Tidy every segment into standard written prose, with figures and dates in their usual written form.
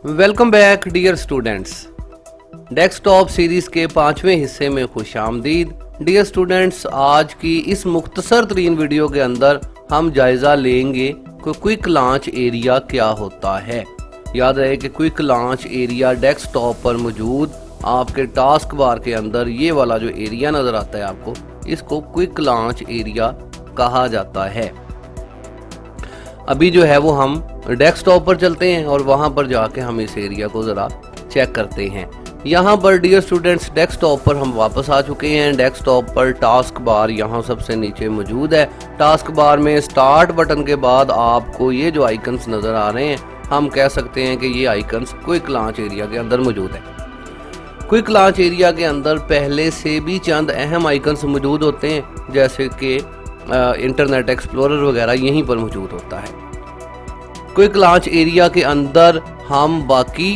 Welcome back dear students. Desktop series के 5वें हिस्से में खुशामदीद। डियर स्टूडेंट्स, आज की इस मुख्तसर तरीन वीडियो के अंदर हम जायजा लेंगे कि क्विक लॉन्च एरिया क्या होता है। याद रहे कि क्विक लॉन्च एरिया डेस्कटॉप पर मौजूद आपके टास्क बार के अंदर ये वाला जो एरिया नजर आता है आपको, इसको क्विक लॉन्च एरिया कहा जाता है। अभी जो है वो हम डेस्कटॉप पर चलते हैं और वहां पर जाके हम इस एरिया को ज़रा चेक करते हैं। यहाँ पर डियर स्टूडेंट्स, डेस्कटॉप पर हम वापस आ चुके हैं। डेस्कटॉप पर टास्क बार यहाँ सबसे नीचे मौजूद है। टास्क बार में स्टार्ट बटन के बाद आपको ये जो आइकन्स नज़र आ रहे हैं, हम कह सकते हैं कि ये आइकन्स क्विक लॉन्च एरिया के अंदर मौजूद है। क्विक लॉन्च एरिया के अंदर पहले से भी चंद अहम आइकन्स मौजूद होते हैं, जैसे कि इंटरनेट एक्सप्लोरर वगैरह यहीं पर मौजूद होता है। क्विक लॉन्च एरिया के अंदर हम बाकी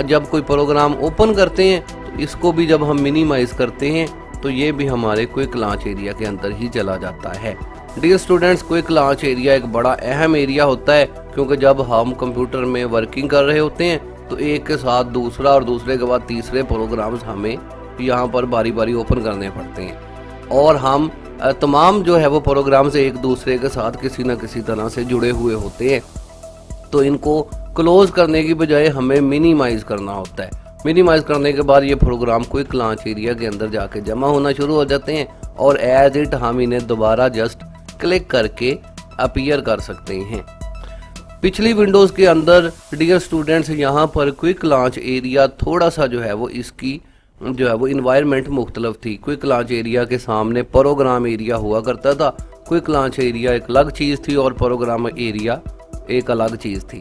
जब कोई प्रोग्राम ओपन करते हैं तो इसको भी जब हम मिनिमाइज करते हैं तो ये भी हमारे क्विक लॉन्च एरिया के अंदर ही चला जाता है। Dear students, quick launch area एक बड़ा अहम एरिया होता है, क्योंकि जब हम कंप्यूटर में वर्किंग कर रहे होते हैं तो एक के साथ दूसरा और दूसरे के बाद तीसरे प्रोग्राम्स हमें यहाँ पर बारी बारी ओपन करने पड़ते हैं और हम तमाम जो है वो प्रोग्राम्स एक दूसरे के साथ किसी न किसी तरह से जुड़े हुए होते हैं। तो इनको क्लोज करने की बजाय हमें मिनिमाइज करना होता है। मिनिमाइज करने के बाद ये प्रोग्राम क्विक लॉन्च एरिया के अंदर जाके जमा होना शुरू हो जाते हैं और एज इट हम इन्हें दोबारा जस्ट क्लिक करके अपीयर कर सकते हैं। पिछली विंडोज़ के अंदर डियर स्टूडेंट्स यहाँ पर क्विक लॉन्च एरिया थोड़ा सा जो है वो इसकी जो है वो इन्वायरमेंट मुख्तलिफ थी। क्विक लॉन्च एरिया के सामने प्रोग्राम एरिया हुआ करता था। क्विक लॉन्च एरिया एक अलग चीज़ थी और प्रोग्राम एरिया एक अलग चीज़ थी।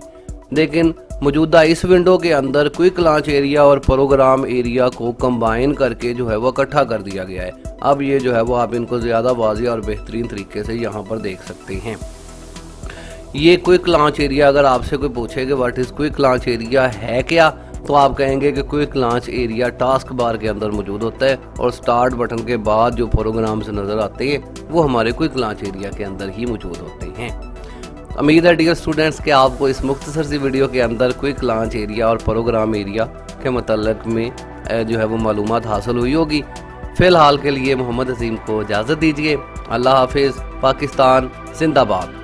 लेकिन मौजूदा इस विंडो के अंदर क्विक लॉन्च एरिया और प्रोग्राम एरिया को कंबाइन करके जो है वो इकट्ठा कर दिया गया है। अब ये जो है वो आप इनको ज़्यादा वाज़ेह और बेहतरीन तरीके से यहाँ पर देख सकते हैं। ये क्विक लॉन्च एरिया, अगर आपसे कोई पूछे कि what is quick launch area है क्या, तो आप कहेंगे कि quick launch area task bar के अंदर मौजूद होता है और स्टार्ट बटन के बाद जो प्रोग्राम्स नज़र आते हैं वो हमारे क्विक लॉन्च एरिया के अंदर ही मौजूद होते हैं। उम्मीद है डियर स्टूडेंट्स कि आपको इस मुख्तसर सी वीडियो के अंदर क्विक लॉन्च एरिया और प्रोग्राम एरिया के मतलब में जो है वो मालूमात हासिल हुई होगी। फ़िलहाल के लिए मोहम्मद अजीम को इजाज़त दीजिए। अल्लाह हाफिज़। पाकिस्तान जिंदाबाद।